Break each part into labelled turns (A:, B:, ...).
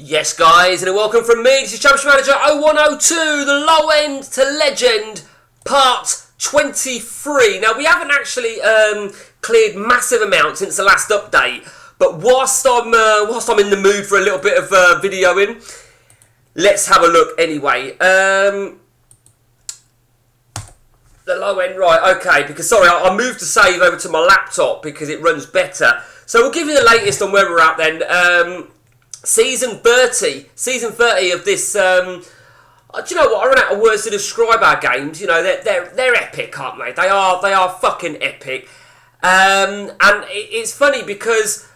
A: Yes, guys, and a welcome from me. This is Championship Manager 0102, the Lowend to Legend, part 23. Now, we haven't actually cleared massive amounts since the last update, but whilst I'm in the mood for a little bit of videoing, let's have a look anyway. The low end, right, okay, because sorry, I moved the save over to my laptop because it runs better. So we'll give you the latest on where we're at then. Season 30 of this, do you know what, I run out of words to describe our games. You know, they're epic, aren't they? They are fucking epic. And it's funny because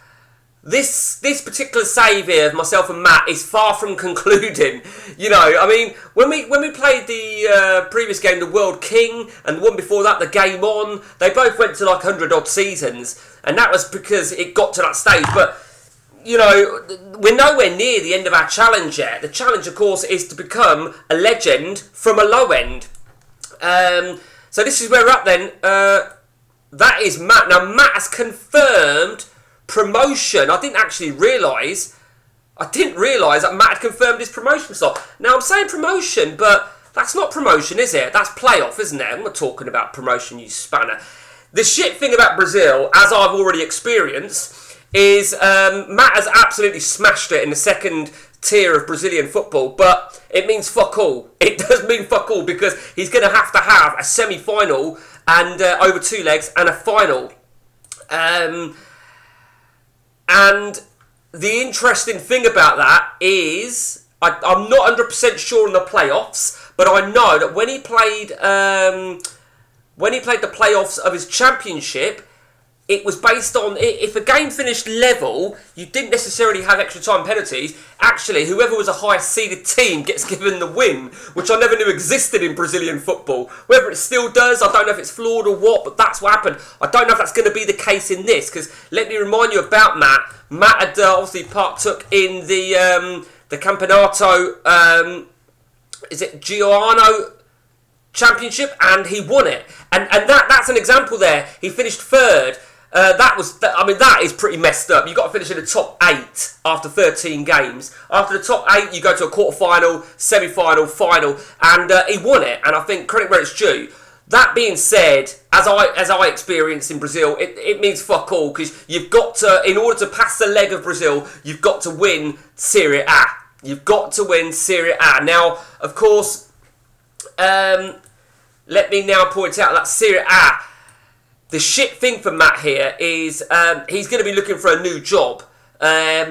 A: this particular save here of myself and Matt is far from concluding. You know, I mean, when we played the previous game, the World King, and the one before that, the Gameon, they both went to like 100 odd seasons, and that was because it got to that stage. But you know, we're nowhere near the end of our challenge yet. The challenge, of course, is to become a legend from a low end. So this is where we're at then. That is Matt. Now, Matt has confirmed promotion. I didn't realise that Matt had confirmed his promotion slot. Now, I'm saying promotion, but that's not promotion, is it? That's playoff, isn't it? I'm not talking about promotion, you spanner. The shit thing about Brazil, as I've already experienced, is Matt has absolutely smashed it in the second tier of Brazilian football, but it means fuck all. It does mean fuck all because he's going to have a semi-final and over 2 legs and a final. And the interesting thing about that is I'm not 100% sure on the playoffs, but I know that when he played the playoffs of his championship, it was based on, if a game finished level, you didn't necessarily have extra time penalties. Actually, whoever was a highest seeded team gets given the win, which I never knew existed in Brazilian football. Whether it still does, I don't know if it's flawed or what, but that's what happened. I don't know if that's going to be the case in this, because let me remind you about Matt. Matt had obviously partook in the Campeonato, is it Giuliano Championship, and he won it. And that's an example there. He finished third. That is pretty messed up. You've got to finish in the top 8 after 13 games. After the top 8, you go to a quarter-final, semi-final, final, and he won it. And I think credit where it's due. That being said, as I experienced in Brazil, it means fuck all, because you've got to, in order to pass the leg of Brazil, you've got to win Serie A. You've got to win Serie A. Now, of course, let me now point out that Serie A, the shit thing for Matt here is he's going to be looking for a new job. I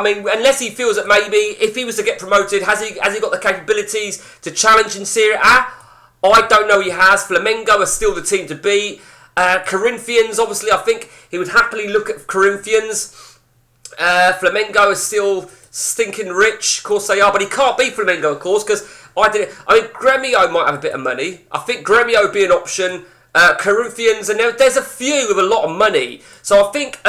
A: mean, unless he feels that maybe if he was to get promoted, has he got the capabilities to challenge in Serie A? I don't know he has. Flamengo are still the team to beat. Corinthians, obviously, I think he would happily look at Corinthians. Flamengo is still stinking rich. Of course they are, but he can't beat Flamengo, of course, because Gremio might have a bit of money. I think Gremio would be an option. Corinthians, and there's a few with a lot of money. So I think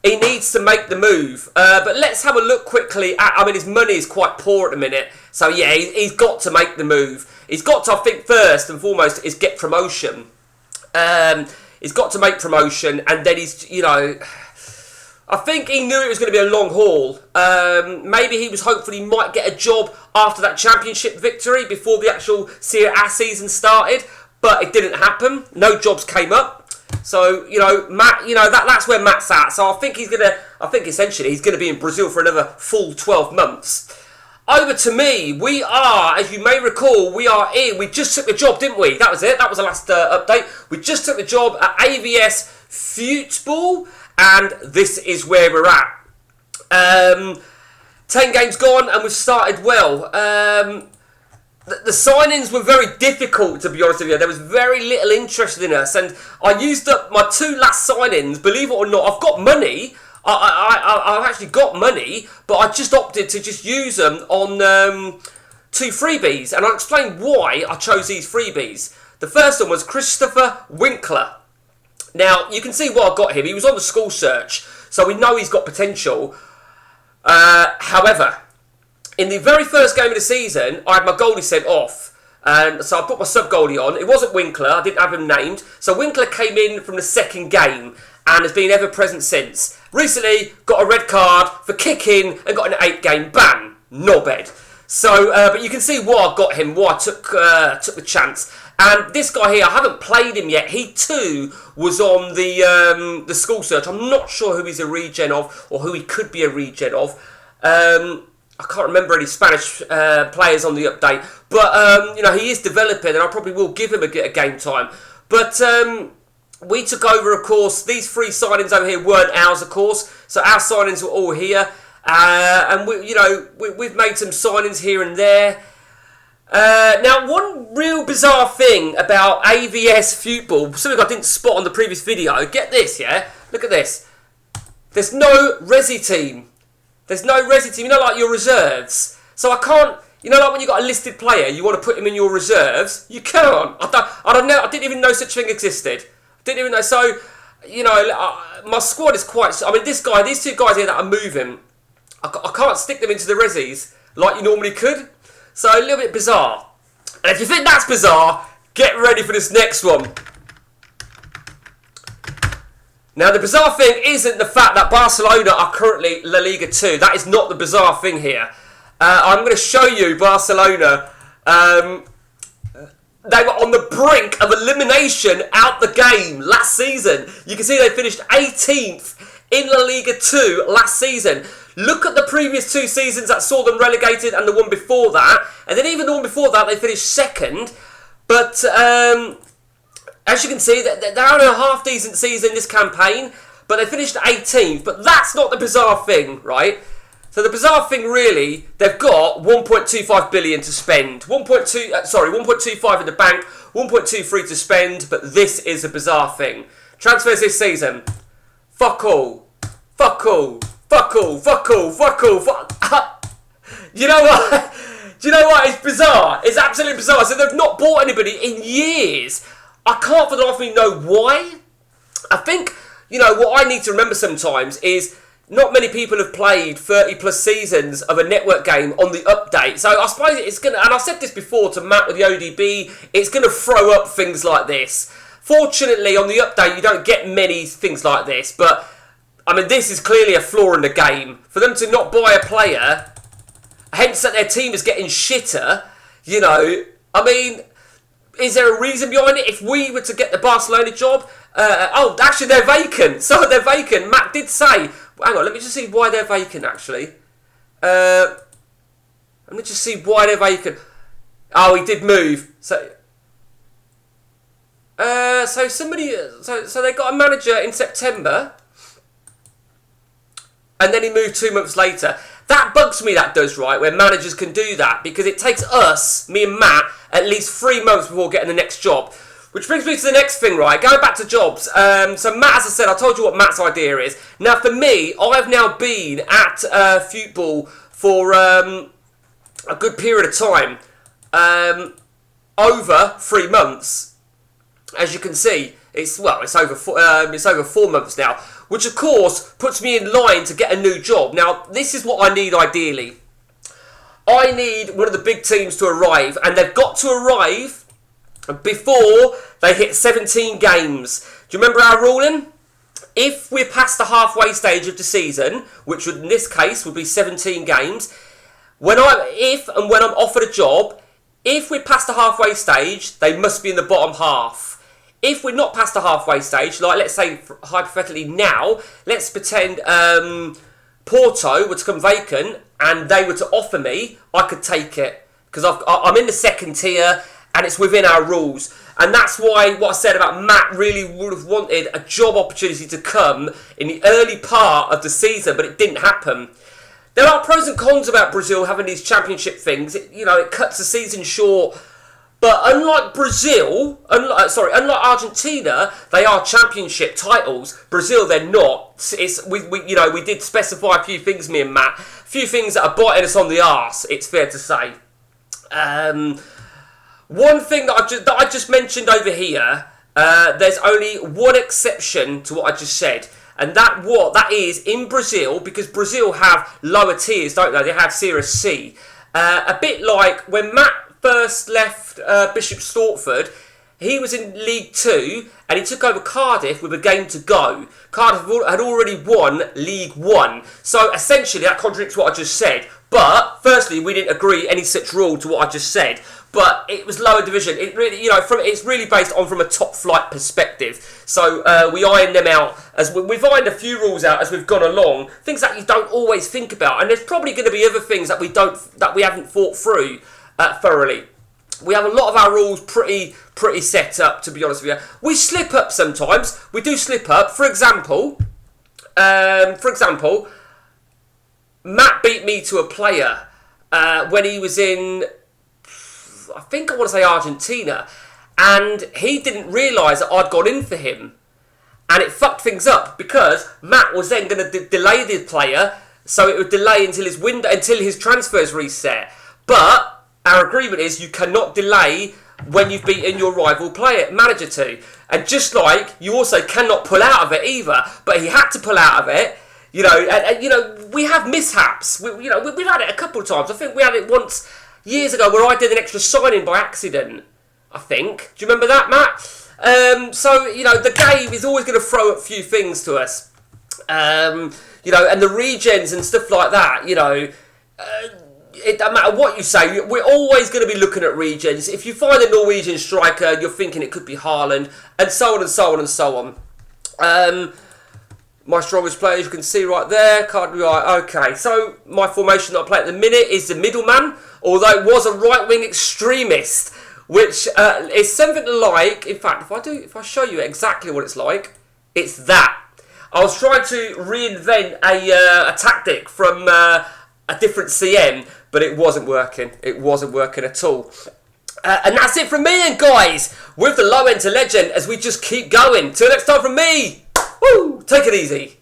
A: he needs to make the move. But let's have a look quickly at, his money is quite poor at the minute. So yeah, he's got to make the move. He's got to, I think, first and foremost, is get promotion. He's got to make promotion, and then he's, you know, I think he knew it was going to be a long haul. Maybe he was hopeful he might get a job after that championship victory before the actual Serie A season started. But it didn't happen. No jobs came up. So, you know, Matt, you know, that's where Matt's at. So I think essentially he's going to be in Brazil for another full 12 months. Over to me. We are, as you may recall, we just took the job, didn't we? That was it. That was the last update. We just took the job at AVS Football, and this is where we're at. 10 games gone, and we've started well. The signings were very difficult, to be honest with you. There was very little interest in us, and I used up my 2 last signings. Believe it or not, I've got money. I've actually got money, but I just opted to just use them on 2 freebies, and I'll explain why I chose these freebies. The first one was Christopher Winkler. Now, you can see what I got here. He was on the school search, so we know he's got potential. However, in the very first game of the season, I had my goalie sent off. And so I put my sub-goalie on. It wasn't Winkler. I didn't have him named. So Winkler came in from the second game. and has been ever present since. Recently, got a red card for kicking and got an 8-game ban. Knobhead. So, but you can see why I got him, why I took the chance. And this guy here, I haven't played him yet. He too was on the school search. I'm not sure who he's a regen of, or who he could be a regen of. I can't remember any Spanish players on the update, but you know, he is developing, and I probably will give him a game time. But we took over, of course. These 3 signings over here weren't ours, of course. So our signings were all here, and we've made some signings here and there. Now, one real bizarre thing about AVS Football, something I didn't spot on the previous video. Get this, yeah? Look at this. There's no Resi team. There's no Resi team, you know, like your reserves. So I can't, you know, like when you got a listed player, you want to put him in your reserves. You can't. I don't know. I didn't even know such thing existed. Didn't even know. So, you know, my squad is quite. I mean, these 2 guys here that are moving, I can't stick them into the Resis like you normally could. So a little bit bizarre. And if you think that's bizarre, get ready for this next one. Now, the bizarre thing isn't the fact that Barcelona are currently La Liga 2. That is not the bizarre thing here. I'm going to show you Barcelona. They were on the brink of elimination out the game last season. You can see they finished 18th in La Liga 2 last season. Look at the previous 2 seasons that saw them relegated and the one before that. And then even the one before that, they finished 2nd. But as you can see, they're on a half-decent season this campaign, but they finished 18th. But that's not the bizarre thing, right? So the bizarre thing, really, they've got 1.25 billion to spend. 1.25 in the bank, 1.23 to spend. But this is a bizarre thing. Transfers this season. Fuck all. Fuck all. Fuck all. Fuck all. Fuck all. Fuck. You know what? Do you know what? It's bizarre. It's absolutely bizarre. So they've not bought anybody in years. I can't for the life of me know why. I think, you know, what I need to remember sometimes is not many people have played 30 plus seasons of a network game on the update. So I suppose it's going to, and I said this before to Matt with the ODB, it's going to throw up things like this. Fortunately, on the update, you don't get many things like this. But, I mean, this is clearly a flaw in the game. For them to not buy a player, hence that their team is getting shitter, you know, I mean, is there a reason behind it? If we were to get the Barcelona job, actually they're vacant. So they're vacant. Matt did say, hang on, let me just see why they're vacant. Actually, let me just see why they're vacant. Oh, he did move. So they got a manager in September, and then he moved 2 months later. That bugs me, that does, right, where managers can do that, because it takes us, me and Matt, at least 3 months before getting the next job. Which brings me to the next thing, right, going back to jobs. So Matt, as I said, I told you what Matt's idea is. Now, for me, I've now been at Football for a good period of time, over 3 months. As you can see, it's over 4 months now. Which, of course, puts me in line to get a new job. Now, this is what I need ideally. I need one of the big teams to arrive, and they've got to arrive before they hit 17 games. Do you remember our ruling? If we're past the halfway stage of the season, which would, in this case would be 17 games, when I'm offered a job, if we're past the halfway stage, they must be in the bottom half. If we're not past the halfway stage, like let's say hypothetically now, let's pretend Porto were to come vacant and they were to offer me, I could take it. Because I'm in the 2nd tier and it's within our rules. And that's why what I said about Matt really would have wanted a job opportunity to come in the early part of the season, but it didn't happen. There are pros and cons about Brazil having these championship things. It cuts the season short. But unlike Brazil, unlike Argentina, they are championship titles. Brazil, they're not. We did specify a few things, me and Matt. A few things that are biting us on the arse, it's fair to say. One thing that I just mentioned over here, there's only one exception to what I just said. And that is in Brazil, because Brazil have lower tiers, don't they? They have Serie C. A bit like when Matt first left Bishop Stortford, he was in League 2 and he took over Cardiff with a game to go. Cardiff had already won League 1. So essentially that contradicts what I just said. But firstly, we didn't agree any such rule to what I just said. But it was lower division. It really, it's really based on from a top flight perspective. So we ironed them out as we've ironed a few rules out as we've gone along. Things that you don't always think about, and there's probably going to be other things that we haven't thought through thoroughly. We have a lot of our rules pretty set up, to be honest with you. We slip up sometimes. We do slip up. For example, Matt beat me to a player when he was in, I think I want to say Argentina, and he didn't realise that I'd gone in for him, and it fucked things up because Matt was then going to delay the player, so it would delay until his transfers reset. But our agreement is you cannot delay when you've beaten your rival manager to. And just like you also cannot pull out of it either. But he had to pull out of it. And we have mishaps. We've had it a couple of times. I think we had it once years ago where I did an extra signing by accident. I think. Do you remember that, Matt? The game is always going to throw a few things to us. And the regens and stuff like that, it doesn't matter what you say, we're always going to be looking at regens. If you find a Norwegian striker, you're thinking it could be Haaland, and so on and so on and so on. My strongest player, as you can see right there, okay. So my formation that I play at the minute is the middleman, although it was a right-wing extremist, which is something like, in fact, if I show you exactly what it's like, it's that. I was trying to reinvent a tactic from a different CM, but it wasn't working. It wasn't working at all. And that's it from me, and guys, with the Lowend to Legend, as we just keep going. Till next time from me, woo, take it easy.